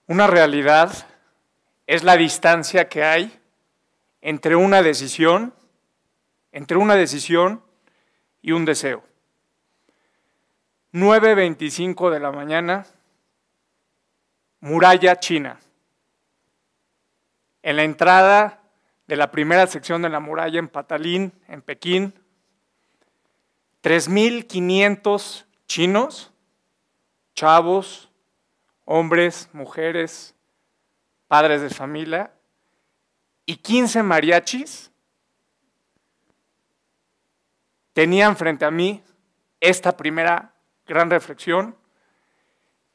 Una realidad es la distancia que hay entre una decisión y un deseo. 9:25 de la mañana, Muralla China. En la entrada de la primera sección de la muralla en Patalín, en Pekín, 3,500 chinos, chavos, hombres, mujeres, padres de familia, y 15 mariachis tenían frente a mí esta primera gran reflexión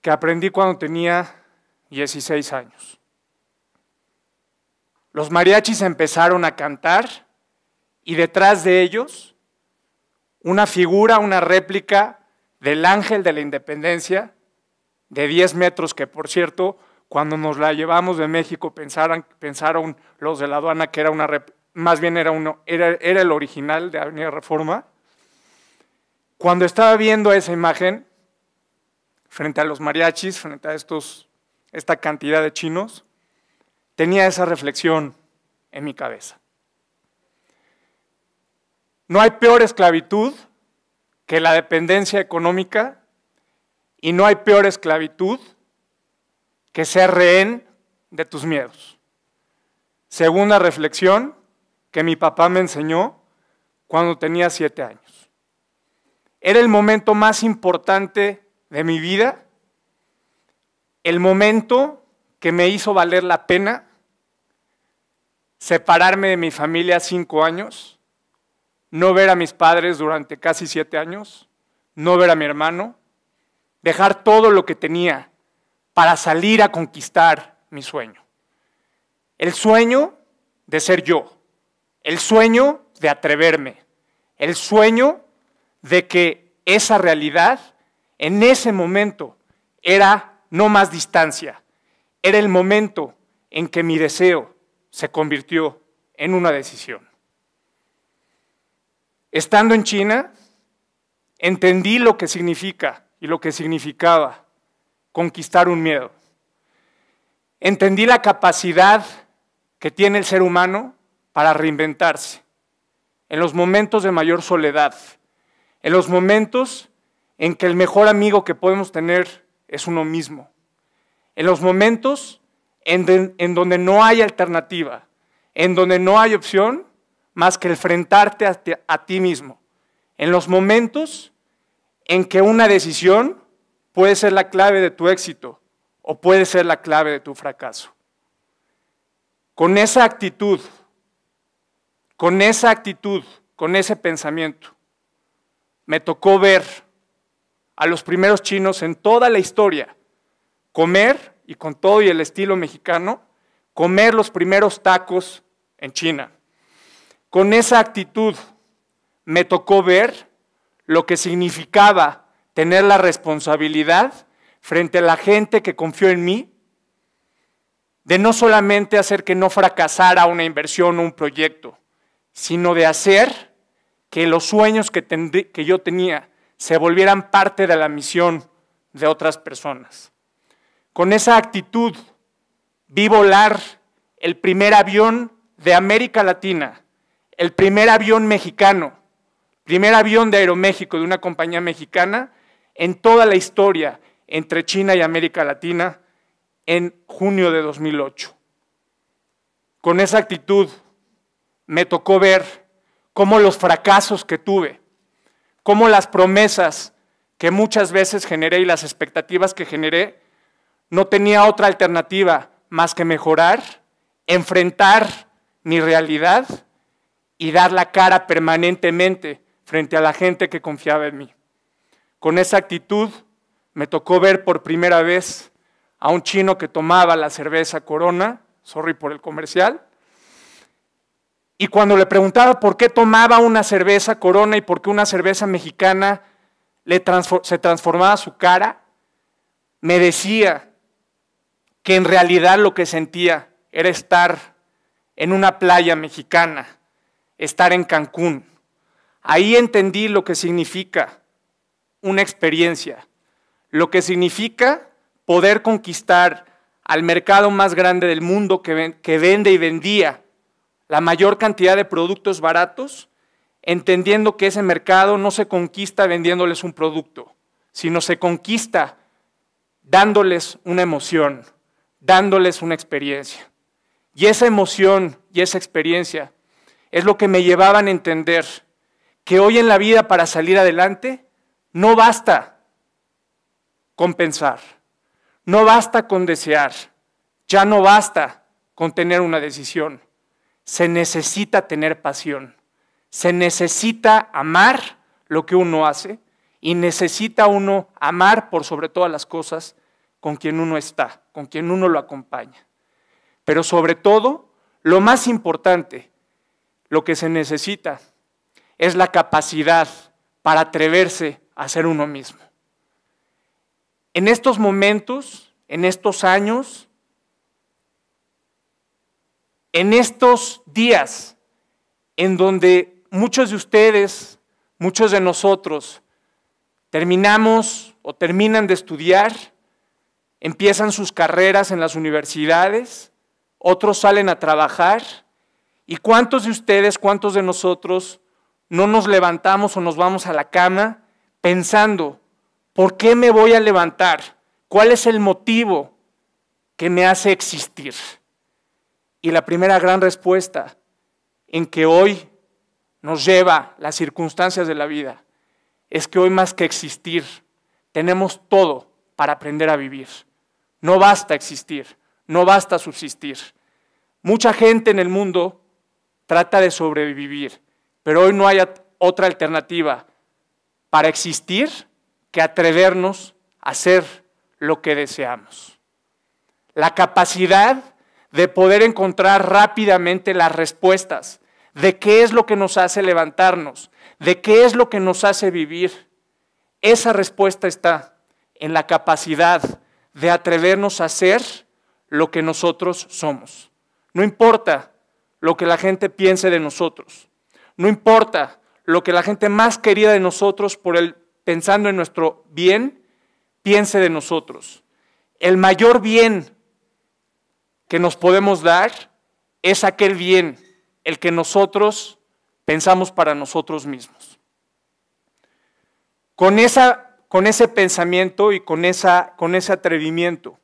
que aprendí cuando tenía 16 años. Los mariachis empezaron a cantar y detrás de ellos una figura, una réplica del ángel de la independencia de 10 metros que, por cierto, cuando nos la llevamos de México pensaron los de la aduana que era más bien era el original de Avenida Reforma. Cuando estaba viendo esa imagen frente a los mariachis, frente a esta cantidad de chinos, tenía esa reflexión en mi cabeza. No hay peor esclavitud que la dependencia económica y no hay peor esclavitud que ser rehén de tus miedos. Segunda reflexión que mi papá me enseñó cuando tenía 7 años. Era el momento más importante de mi vida, el momento que me hizo valer la pena separarme de mi familia 5 años, no ver a mis padres durante casi 7 años, no ver a mi hermano, dejar todo lo que tenía para salir a conquistar mi sueño. El sueño de ser yo, el sueño de atreverme, el sueño de que esa realidad en ese momento era no más distancia, era el momento en que mi deseo se convirtió en una decisión. Estando en China, entendí lo que significa y lo que significaba conquistar un miedo. Entendí la capacidad que tiene el ser humano para reinventarse en los momentos de mayor soledad, en los momentos en que el mejor amigo que podemos tener es uno mismo, en los momentos en donde no hay alternativa, en donde no hay opción más que enfrentarte a ti mismo, en los momentos en que una decisión puede ser la clave de tu éxito o puede ser la clave de tu fracaso. Con esa actitud, con ese pensamiento, me tocó ver a los primeros chinos en toda la historia comer, y con todo y el estilo mexicano, comer los primeros tacos en China. Con esa actitud me tocó ver lo que significaba tener la responsabilidad frente a la gente que confió en mí, de no solamente hacer que no fracasara una inversión o un proyecto, sino de hacer que los sueños que yo tenía se volvieran parte de la misión de otras personas. Con esa actitud vi volar el primer avión de América Latina, el primer avión mexicano, primer avión de Aeroméxico, de una compañía mexicana, en toda la historia entre China y América Latina en junio de 2008. Con esa actitud me tocó ver cómo los fracasos que tuve, cómo las promesas que muchas veces generé y las expectativas que generé, no tenía otra alternativa más que mejorar, enfrentar mi realidad y dar la cara permanentemente frente a la gente que confiaba en mí. Con esa actitud me tocó ver por primera vez a un chino que tomaba la cerveza Corona, sorry por el comercial, y cuando le preguntaba por qué tomaba una cerveza Corona y por qué una cerveza mexicana se transformaba su cara, me decía que en realidad lo que sentía era estar en una playa mexicana, estar en Cancún. Ahí entendí lo que significa una experiencia, lo que significa poder conquistar al mercado más grande del mundo que vende y vendía la mayor cantidad de productos baratos, entendiendo que ese mercado no se conquista vendiéndoles un producto, sino se conquista dándoles una emoción, dándoles una experiencia. Y esa emoción y esa experiencia es lo que me llevaban a entender que hoy en la vida, para salir adelante, no basta con pensar, no basta con desear, ya no basta con tener una decisión. Se necesita tener pasión, se necesita amar lo que uno hace y necesita uno amar por sobre todas las cosas con quien uno está, con quien uno lo acompaña. Pero sobre todo, lo más importante, lo que se necesita es la capacidad para atreverse a ser uno mismo. En estos momentos, en estos años, en estos días en donde muchos de ustedes, muchos de nosotros, terminamos o terminan de estudiar, empiezan sus carreras en las universidades, otros salen a trabajar, ¿y cuántos de ustedes, cuántos de nosotros no nos levantamos o nos vamos a la cama pensando, ¿por qué me voy a levantar? ¿Cuál es el motivo que me hace existir? Y la primera gran respuesta en que hoy nos lleva las circunstancias de la vida es que hoy, más que existir, tenemos todo para aprender a vivir. No basta existir, no basta subsistir. Mucha gente en el mundo trata de sobrevivir, pero hoy no hay otra alternativa para existir que atrevernos a hacer lo que deseamos. La capacidad de poder encontrar rápidamente las respuestas de qué es lo que nos hace levantarnos, de qué es lo que nos hace vivir. Esa respuesta está en la capacidad de atrevernos a ser lo que nosotros somos. No importa lo que la gente piense de nosotros, no importa lo que la gente más querida de nosotros, pensando en nuestro bien, piense de nosotros. El mayor bien que nos podemos dar es aquel bien, el que nosotros pensamos para nosotros mismos. Con ese pensamiento y con ese atrevimiento,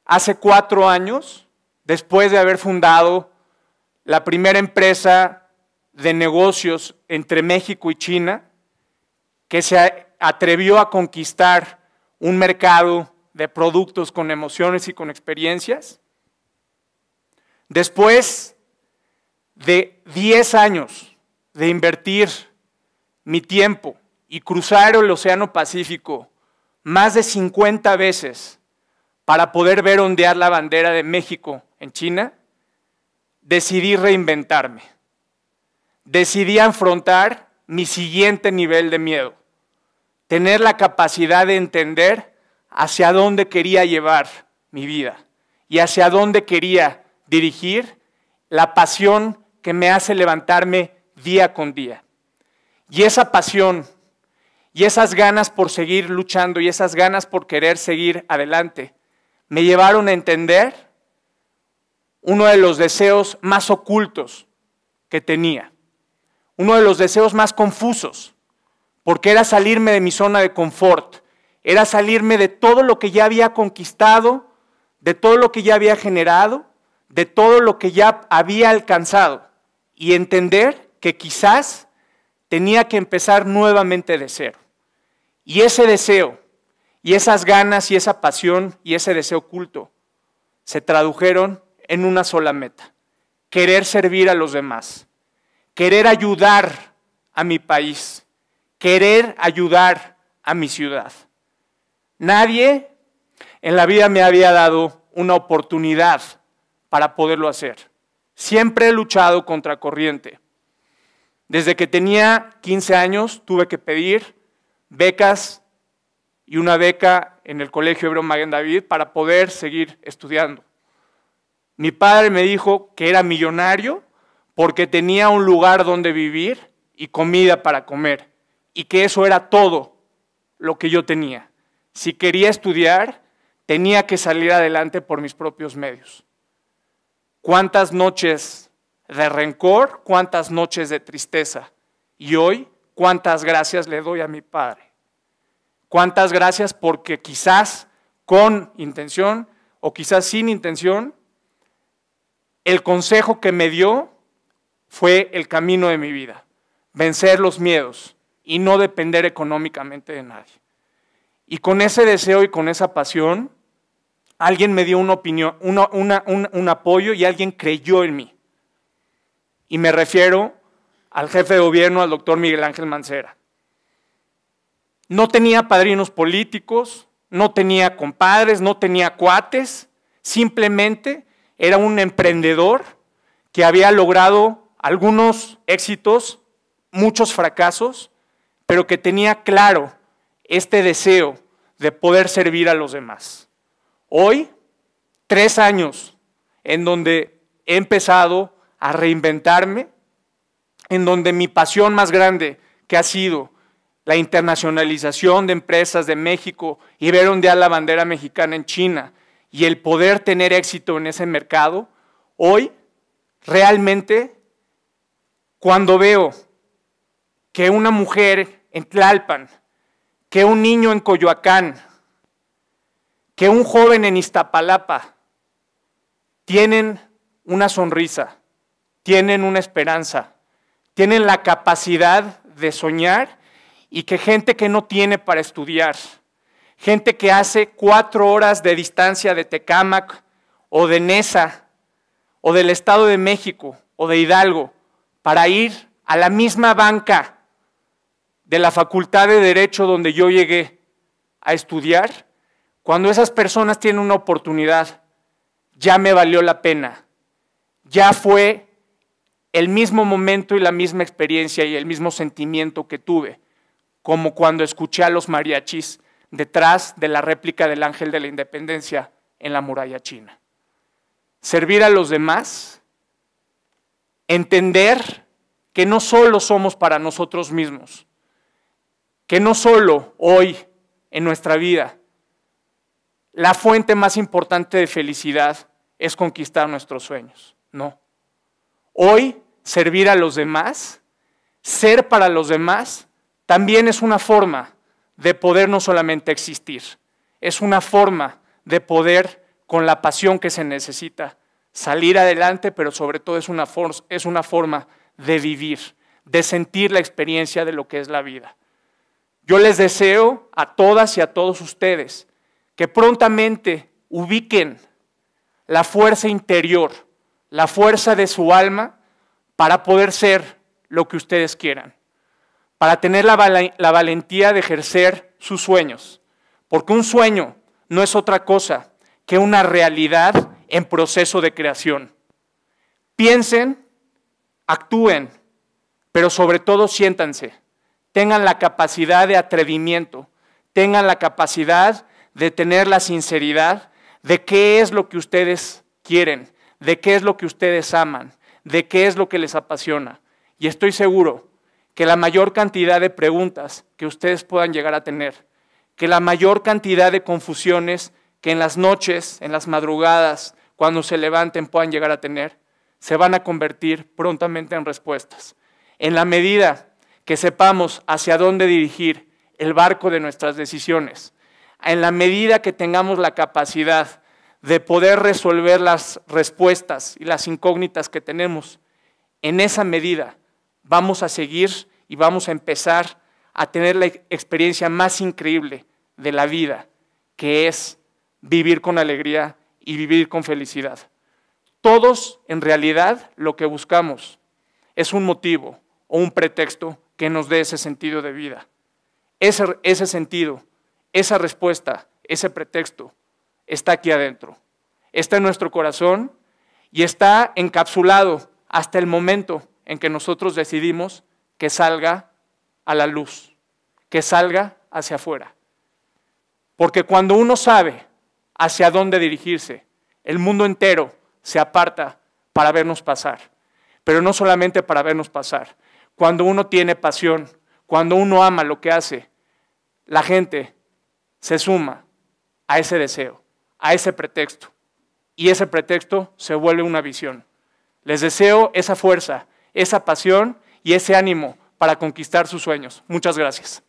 hace 4 años, después de haber fundado la primera empresa de negocios entre México y China, que se atrevió a conquistar un mercado de productos con emociones y con experiencias. Después de 10 años de invertir mi tiempo y cruzar el Océano Pacífico más de 50 veces para poder ver ondear la bandera de México en China, decidí reinventarme. Decidí afrontar mi siguiente nivel de miedo, tener la capacidad de entender hacia dónde quería llevar mi vida y hacia dónde quería dirigir la pasión que me hace levantarme día con día. Y esa pasión y esas ganas por seguir luchando y esas ganas por querer seguir adelante me llevaron a entender uno de los deseos más ocultos que tenía, uno de los deseos más confusos, porque era salirme de mi zona de confort, era salirme de todo lo que ya había conquistado, de todo lo que ya había generado, de todo lo que ya había alcanzado y entender que quizás tenía que empezar nuevamente de cero. Y ese deseo, y esas ganas, y esa pasión, y ese deseo oculto se tradujeron en una sola meta: querer servir a los demás, querer ayudar a mi país, querer ayudar a mi ciudad. Nadie en la vida me había dado una oportunidad para poderlo hacer. Siempre he luchado contra corriente. Desde que tenía 15 años tuve que pedir becas y una beca en el Colegio Hebreo Maguen David para poder seguir estudiando. Mi padre me dijo que era millonario porque tenía un lugar donde vivir y comida para comer, y que eso era todo lo que yo tenía. Si quería estudiar, tenía que salir adelante por mis propios medios. Cuántas noches de rencor, cuántas noches de tristeza. Y hoy, cuántas gracias le doy a mi padre. Cuántas gracias porque quizás con intención o quizás sin intención, el consejo que me dio fue el camino de mi vida. Vencer los miedos y no depender económicamente de nadie. Y con ese deseo y con esa pasión, alguien me dio una opinión, un apoyo y alguien creyó en mí. Y me refiero al jefe de gobierno, al doctor Miguel Ángel Mancera. No tenía padrinos políticos, no tenía compadres, no tenía cuates, simplemente era un emprendedor que había logrado algunos éxitos, muchos fracasos, pero que tenía claro este deseo de poder servir a los demás. Hoy, 3 años en donde he empezado a reinventarme, en donde mi pasión más grande, que ha sido la internacionalización de empresas de México y ver ondear la bandera mexicana en China y el poder tener éxito en ese mercado, hoy realmente cuando veo que una mujer en Tlalpan, que un niño en Coyoacán, que un joven en Iztapalapa tienen una sonrisa, tienen una esperanza, tienen la capacidad de soñar y que gente que no tiene para estudiar, gente que hace 4 horas de distancia de Tecámac o de Nesa o del Estado de México o de Hidalgo para ir a la misma banca de la Facultad de Derecho donde yo llegué a estudiar, cuando esas personas tienen una oportunidad, ya me valió la pena, ya fue el mismo momento y la misma experiencia y el mismo sentimiento que tuve, como cuando escuché a los mariachis detrás de la réplica del Ángel de la Independencia en la muralla china. Servir a los demás, entender que no solo somos para nosotros mismos, que no solo hoy en nuestra vida la fuente más importante de felicidad es conquistar nuestros sueños, no. Hoy servir a los demás, ser para los demás, también es una forma de poder no solamente existir, es una forma de poder, con la pasión que se necesita, salir adelante, pero sobre todo es una forma de vivir, de sentir la experiencia de lo que es la vida. Yo les deseo a todas y a todos ustedes que prontamente ubiquen la fuerza interior, la fuerza de su alma para poder ser lo que ustedes quieran, para tener la valentía de ejercer sus sueños, porque un sueño no es otra cosa que una realidad en proceso de creación. Piensen, actúen, pero sobre todo siéntanse, tengan la capacidad de atrevimiento, tengan la capacidad de tener la sinceridad de qué es lo que ustedes quieren, de qué es lo que ustedes aman, de qué es lo que les apasiona. Y estoy seguro que la mayor cantidad de preguntas que ustedes puedan llegar a tener, que la mayor cantidad de confusiones que en las noches, en las madrugadas, cuando se levanten puedan llegar a tener, se van a convertir prontamente en respuestas. En la medida que sepamos hacia dónde dirigir el barco de nuestras decisiones, en la medida que tengamos la capacidad de poder resolver las respuestas y las incógnitas que tenemos, en esa medida vamos a seguir y vamos a empezar a tener la experiencia más increíble de la vida, que es vivir con alegría y vivir con felicidad. Todos, en realidad, lo que buscamos es un motivo o un pretexto que nos dé ese sentido de vida. Ese sentido, esa respuesta, ese pretexto está aquí adentro, está en nuestro corazón y está encapsulado hasta el momento en que nosotros decidimos que salga a la luz, que salga hacia afuera. Porque cuando uno sabe hacia dónde dirigirse, el mundo entero se aparta para vernos pasar. Pero no solamente para vernos pasar. Cuando uno tiene pasión, cuando uno ama lo que hace, la gente se suma a ese deseo. a ese pretexto. Y ese pretexto se vuelve una visión. Les deseo esa fuerza, esa pasión y ese ánimo para conquistar sus sueños. Muchas gracias.